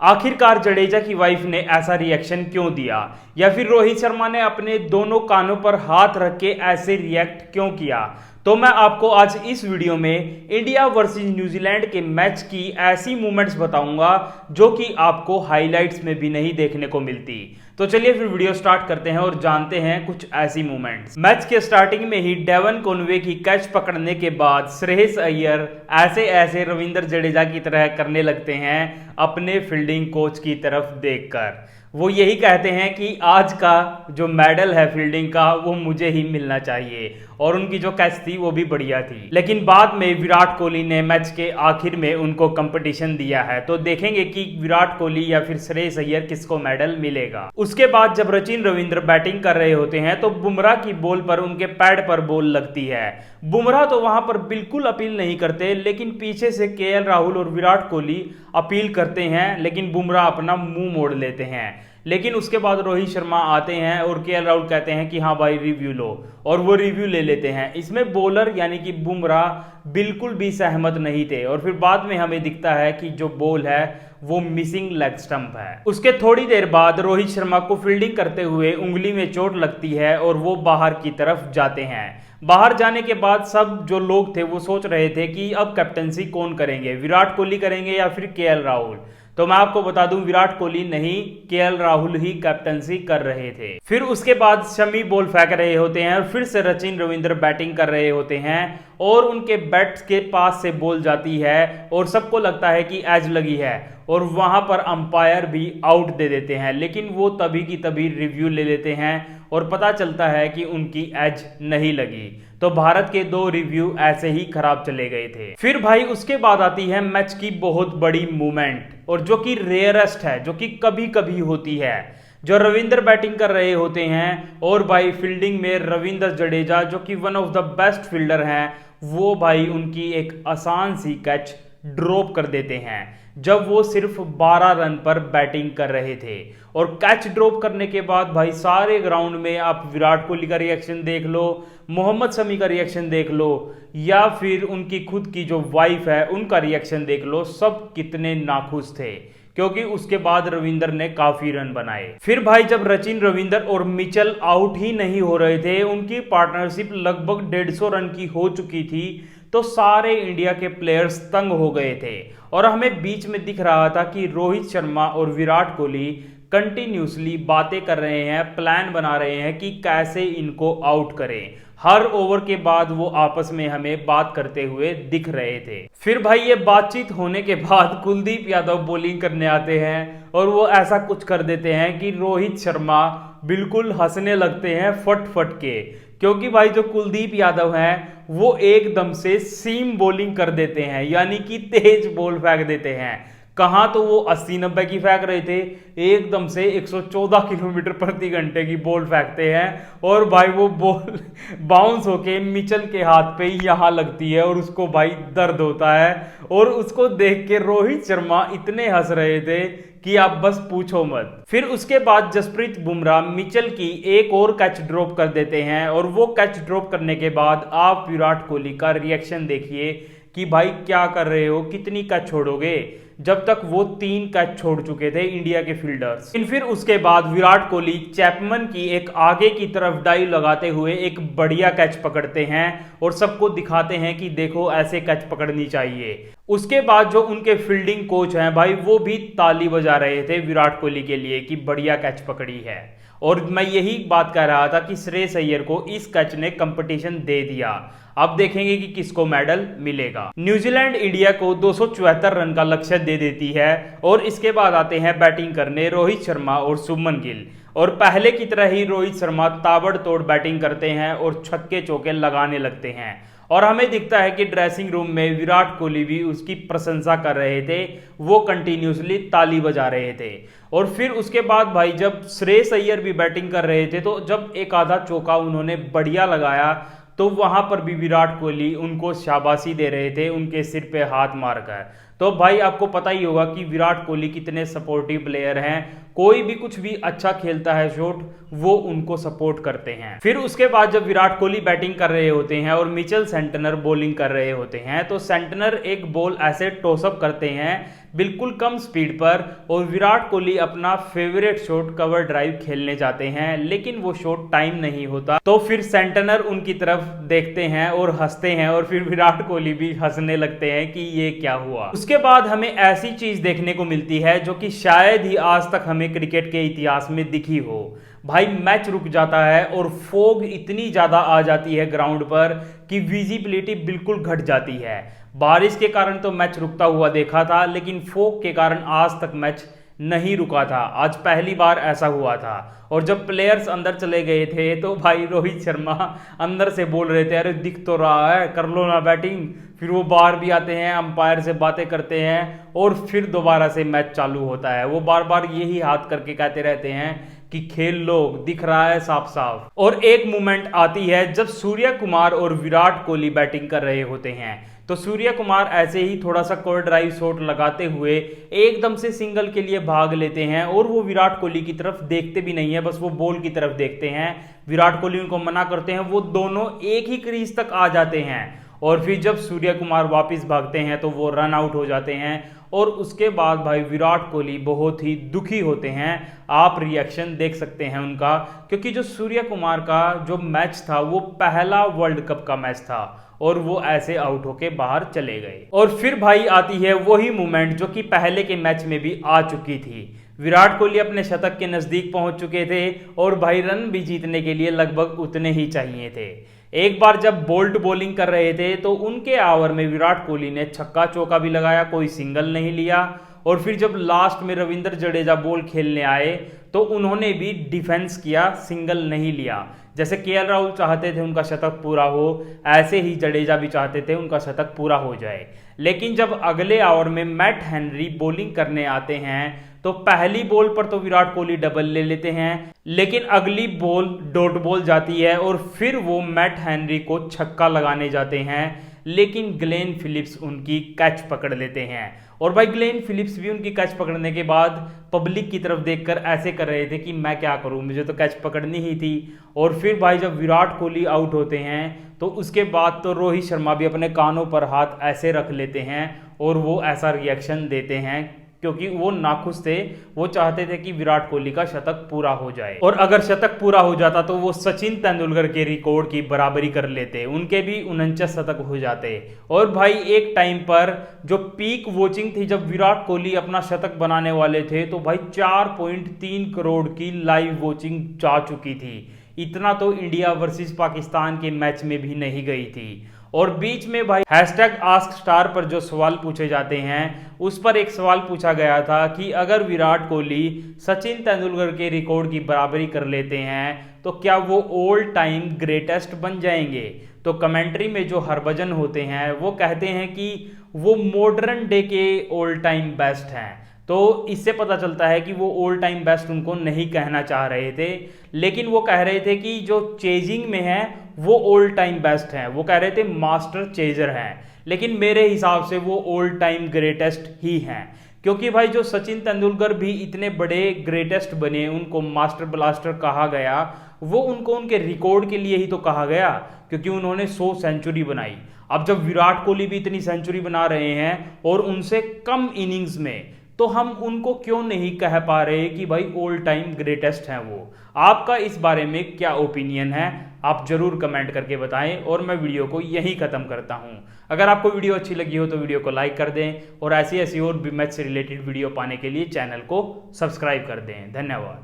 आखिरकार जडेजा की वाइफ ने ऐसा रिएक्शन क्यों दिया, या फिर रोहित शर्मा ने अपने दोनों कानों पर हाथ रख के ऐसे रिएक्ट क्यों किया। तो मैं आपको आज इस वीडियो में इंडिया वर्सेस न्यूजीलैंड के मैच की ऐसी मूवमेंट्स बताऊंगा जो कि आपको हाइलाइट्स में भी नहीं देखने को मिलती। तो चलिए फिर वीडियो स्टार्ट करते हैं और जानते हैं कुछ ऐसी मूवमेंट्स। मैच के स्टार्टिंग में ही डेवन कॉनवे की कैच पकड़ने के बाद श्रेयस अय्यर ऐसे रविंद्र जडेजा की तरह करने लगते हैं अपने फील्डिंग कोच की तरफ देखकर। वो यही कहते हैं कि आज का जो मेडल है फील्डिंग का वो मुझे ही मिलना चाहिए, और उनकी जो कैच थी वो भी बढ़िया थी। लेकिन बाद में विराट कोहली ने मैच के आखिर में उनको कंपटीशन दिया है, तो देखेंगे कि विराट कोहली या फिर श्रेयस अय्यर किसको मेडल मिलेगा। उसके बाद जब सचिन रविंद्र बैटिंग कर रहे होते हैं तो बुमराह की बॉल पर उनके पैड पर बॉल लगती है। बुमराह तो वहां पर बिल्कुल अपील नहीं करते, लेकिन पीछे से केएल राहुल और विराट कोहली अपील करते हैं, लेकिन बुमराह अपना मुंह मोड़ लेते हैं। लेकिन उसके बाद रोहित शर्मा आते हैं और केएल राहुल कहते हैं कि हाँ भाई रिव्यू लो, और वो रिव्यू ले लेते हैं। इसमें बॉलर यानी कि बुमराह बिल्कुल भी सहमत नहीं थे, और फिर बाद में हमें दिखता है कि जो बॉल है वो मिसिंग लेग स्टंप है। उसके थोड़ी देर बाद रोहित शर्मा को फील्डिंग करते हुए उंगली में चोट लगती है और वो बाहर की तरफ जाते हैं। बाहर जाने के बाद सब जो लोग थे वो सोच रहे थे कि अब कैप्टनसी कौन करेंगे, विराट कोहली करेंगे या फिर केएल राहुल। तो मैं आपको बता दूं विराट कोहली नहीं, केएल राहुल ही कैप्टनसी कर रहे थे। फिर उसके बाद शमी बॉल फेंक रहे होते हैं और फिर से सचिन रविंद्र बैटिंग कर रहे होते हैं और उनके बैट के पास से बॉल जाती है और सबको लगता है कि एज लगी है, और वहां पर अंपायर भी आउट दे देते हैं। लेकिन वो तभी की तभी रिव्यू ले लेते हैं और पता चलता है कि उनकी एज नहीं लगी। तो भारत के 2 रिव्यू ऐसे ही खराब चले गए थे। फिर भाई उसके बाद आती है मैच की बहुत बड़ी मूवमेंट, और जो कि रेयरेस्ट है, जो कि कभी कभी होती है। जो रविंद्र बैटिंग कर रहे होते हैं और भाई फील्डिंग में रविंद्र जडेजा जो कि one of the best fielder हैं, वो भाई उनकी एक आसान सी कैच ड्रॉप कर देते हैं जब वो सिर्फ 12 रन पर बैटिंग कर रहे थे। और कैच ड्रॉप करने के बाद भाई सारे ग्राउंड में आप विराट कोहली का रिएक्शन देख लो, मोहम्मद शमी का रिएक्शन देख लो, या फिर उनकी खुद की जो वाइफ है उनका रिएक्शन देख लो, सब कितने नाखुश थे, क्योंकि उसके बाद रविंद्र ने काफी रन बनाए। फिर भाई जब सचिन रविंद्र और मिचेल आउट ही नहीं हो रहे थे, उनकी पार्टनरशिप लगभग 150 रन की हो चुकी थी, तो सारे इंडिया के प्लेयर्स तंग हो गए थे। और हमें बीच में दिख रहा था कि रोहित शर्मा और विराट कोहली कंटिन्यूसली बातें कर रहे हैं, प्लान बना रहे हैं कि कैसे इनको आउट करें। हर ओवर के बाद वो आपस में हमें बात करते हुए दिख रहे थे। फिर भाई ये बातचीत होने के बाद कुलदीप यादव बॉलिंग करने आते हैं और वो ऐसा कुछ कर देते हैं कि रोहित शर्मा बिल्कुल हंसने लगते हैं फट फट के, क्योंकि भाई जो कुलदीप यादव हैं वो एकदम से सीम बॉलिंग कर देते हैं, यानी कि तेज बॉल फेंक देते हैं। कहां तो वो 80-90 की फेंक रहे थे, एकदम से 114 किलोमीटर प्रति घंटे की बॉल फेंकते हैं, और भाई वो बॉल बाउंस होके मिचेल के हाथ पे यहां लगती है और उसको भाई दर्द होता है। और उसको देख के रोहित शर्मा इतने हंस रहे थे कि आप बस पूछो मत। फिर उसके बाद जसप्रीत बुमराह मिचेल की एक और कैच ड्रॉप कर देते हैं, और वो कैच ड्रॉप करने के बाद आप विराट कोहली का रिएक्शन देखिए कि भाई क्या कर रहे हो, कितनी कैच छोड़ोगे, जब तक वो 3 कैच छोड़ चुके थे इंडिया के फील्डर्स। फिर उसके बाद विराट कोहली चैपमन की एक आगे की तरफ डाइव लगाते हुए एक बढ़िया कैच पकड़ते हैं और सबको दिखाते हैं कि देखो ऐसे कैच पकड़नी चाहिए। उसके बाद जो उनके फील्डिंग कोच हैं भाई वो भी ताली बजा रहे थे विराट कोहली के लिए कि बढ़िया कैच पकड़ी है। और मैं यही बात कह रहा था कि श्रेयस अय्यर को इस कैच ने कंपटीशन दे दिया। अब देखेंगे कि किसको मेडल मिलेगा। न्यूजीलैंड इंडिया को 274 रन का लक्ष्य दे देती है, और इसके बाद आते हैं बैटिंग करने रोहित शर्मा और शुभमन गिल। और पहले की तरह ही रोहित शर्मा ताबड़तोड़ बैटिंग करते हैं और छक्के चौके लगाने लगते हैं, और हमें दिखता है कि ड्रेसिंग रूम में विराट कोहली भी उसकी प्रशंसा कर रहे थे, वो कंटिन्यूसली ताली बजा रहे थे। और फिर उसके बाद भाई जब श्रेयस अय्यर भी बैटिंग कर रहे थे, तो जब एक आधा चौका उन्होंने बढ़िया लगाया, तो वहां पर भी विराट कोहली उनको शाबाशी दे रहे थे उनके सिर पे हाथ मारकर। तो भाई आपको पता ही होगा कि विराट कोहली कितने सपोर्टिव प्लेयर हैं, कोई भी कुछ भी अच्छा खेलता है शॉट वो उनको सपोर्ट करते हैं। फिर उसके बाद जब विराट कोहली बैटिंग कर रहे होते हैं और मिचेल सेंटनर बॉलिंग कर रहे होते हैं, तो सेंटनर एक बॉल ऐसे टॉसअप करते हैं बिल्कुल कम स्पीड पर, और विराट कोहली अपना फेवरेट शॉट कवर ड्राइव खेलने जाते हैं, लेकिन वो शॉट टाइम नहीं होता। तो फिर सेंटनर उनकी तरफ देखते हैं और हंसते हैं, और फिर विराट कोहली भी हंसने लगते हैं कि ये क्या हुआ। उसके बाद हमें ऐसी चीज देखने को मिलती है जो कि शायद ही आज तक हमें क्रिकेट के इतिहास में दिखी हो। भाई मैच रुक जाता है और फोग इतनी ज्यादा आ जाती है ग्राउंड पर कि विजिबिलिटी बिल्कुल घट जाती है। बारिश के कारण तो मैच रुकता हुआ देखा था, लेकिन फोग के कारण आज तक मैच नहीं रुका था। आज पहली बार ऐसा हुआ था। और जब प्लेयर्स अंदर चले गए थे तो भाई रोहित शर्मा अंदर से बोल रहे थे, अरे दिख तो रहा है, कर लो ना बैटिंग। फिर वो बाहर भी आते हैं, अंपायर से बातें करते हैं, और फिर दोबारा से मैच चालू होता है। वो बार बार यही हाथ करके कहते रहते हैं कि खेल लो, दिख रहा है साफ साफ। और एक मोमेंट आती है जब सूर्य कुमार और विराट कोहली बैटिंग कर रहे होते हैं। तो सूर्य कुमार ऐसे ही थोड़ा सा कवर ड्राइव शॉट लगाते हुए एकदम से सिंगल के लिए भाग लेते हैं, और वो विराट कोहली की तरफ देखते भी नहीं है, बस वो बॉल की तरफ देखते हैं। विराट कोहली उनको मना करते हैं, वो दोनों एक ही क्रीज तक आ जाते हैं। और फिर जब सूर्य कुमार वापस भागते हैं तो वो रन आउट हो जाते हैं। और उसके बाद भाई विराट कोहली बहुत ही दुखी होते हैं। आप रिएक्शन देख सकते हैं उनका, क्योंकि जो सूर्य कुमार का जो मैच था वो पहला वर्ल्ड कप का मैच था, और वो ऐसे आउट होके बाहर चले गए। और फिर भाई आती है वही मूवमेंट जो कि पहले के मैच में भी आ चुकी थी। विराट कोहली अपने शतक के नजदीक पहुंच चुके थे, और भाई रन भी जीतने के लिए लगभग उतने ही चाहिए थे। एक बार जब बोल्ट बॉलिंग कर रहे थे तो उनके ओवर में विराट कोहली ने छक्का चौका भी लगाया, कोई सिंगल नहीं लिया। और फिर जब लास्ट में रविंद्र जडेजा बॉल खेलने आए तो उन्होंने भी डिफेंस किया, सिंगल नहीं लिया। जैसे केएल राहुल चाहते थे उनका शतक पूरा हो, ऐसे ही जडेजा भी चाहते थे उनका शतक पूरा हो जाए। लेकिन जब अगले ओवर में मैट हेनरी बॉलिंग करने आते हैं तो पहली बॉल पर तो विराट कोहली डबल ले लेते हैं, लेकिन अगली बॉल डॉट बॉल जाती है, और फिर वो मैट हेनरी को छक्का लगाने जाते हैं, लेकिन ग्लेन फिलिप्स उनकी कैच पकड़ लेते हैं। और भाई ग्लेन फिलिप्स भी उनकी कैच पकड़ने के बाद पब्लिक की तरफ देखकर ऐसे कर रहे थे कि मैं क्या करूं, मुझे तो कैच पकड़नी ही थी। और फिर भाई जब विराट कोहली आउट होते हैं तो उसके बाद तो रोहित शर्मा भी अपने कानों पर हाथ ऐसे रख लेते हैं, और वो ऐसा रिएक्शन देते हैं क्योंकि वो नाखुश थे। वो चाहते थे कि विराट कोहली का शतक पूरा हो जाए, और अगर शतक पूरा हो जाता तो वो सचिन तेंदुलकर के रिकॉर्ड की बराबरी कर लेते, उनके भी 49 शतक हो जाते। और भाई एक टाइम पर जो पीक वॉचिंग थी, जब विराट कोहली अपना शतक बनाने वाले थे, तो भाई 4.3 करोड़ की लाइव वॉचिंग जा चुकी थी। इतना तो इंडिया वर्सेस पाकिस्तान के मैच में भी नहीं गई थी। और बीच में भाई #AskStar पर जो सवाल पूछे जाते हैं, उस पर एक सवाल पूछा गया था कि अगर विराट कोहली सचिन तेंदुलकर के रिकॉर्ड की बराबरी कर लेते हैं तो क्या वो ऑल टाइम ग्रेटेस्ट बन जाएंगे। तो कमेंट्री में जो हरभजन होते हैं वो कहते हैं कि वो मॉडर्न डे के ऑल टाइम बेस्ट हैं। तो इससे पता चलता है कि वो ऑल टाइम बेस्ट उनको नहीं कहना चाह रहे थे, लेकिन वो कह रहे थे कि जो चेजिंग में है वो ऑल टाइम बेस्ट हैं। वो कह रहे थे मास्टर चेजर हैं, लेकिन मेरे हिसाब से वो ऑल टाइम ग्रेटेस्ट ही हैं। क्योंकि भाई जो सचिन तेंदुलकर भी इतने बड़े ग्रेटेस्ट बने, उनको मास्टर ब्लास्टर कहा गया, वो उनको उनके रिकॉर्ड के लिए ही तो कहा गया, क्योंकि उन्होंने 100 सेंचुरी बनाई। अब जब विराट कोहली भी इतनी सेंचुरी बना रहे हैं और उनसे कम इनिंग्स में, तो हम उनको क्यों नहीं कह पा रहे कि भाई ऑल टाइम ग्रेटेस्ट हैं वो। आपका इस बारे में क्या ओपिनियन है, आप जरूर कमेंट करके बताएं, और मैं वीडियो को यहीं खत्म करता हूं। अगर आपको वीडियो अच्छी लगी हो तो वीडियो को लाइक कर दें, और ऐसी और भी मैच से रिलेटेड वीडियो पाने के लिए चैनल को सब्सक्राइब कर दें। धन्यवाद।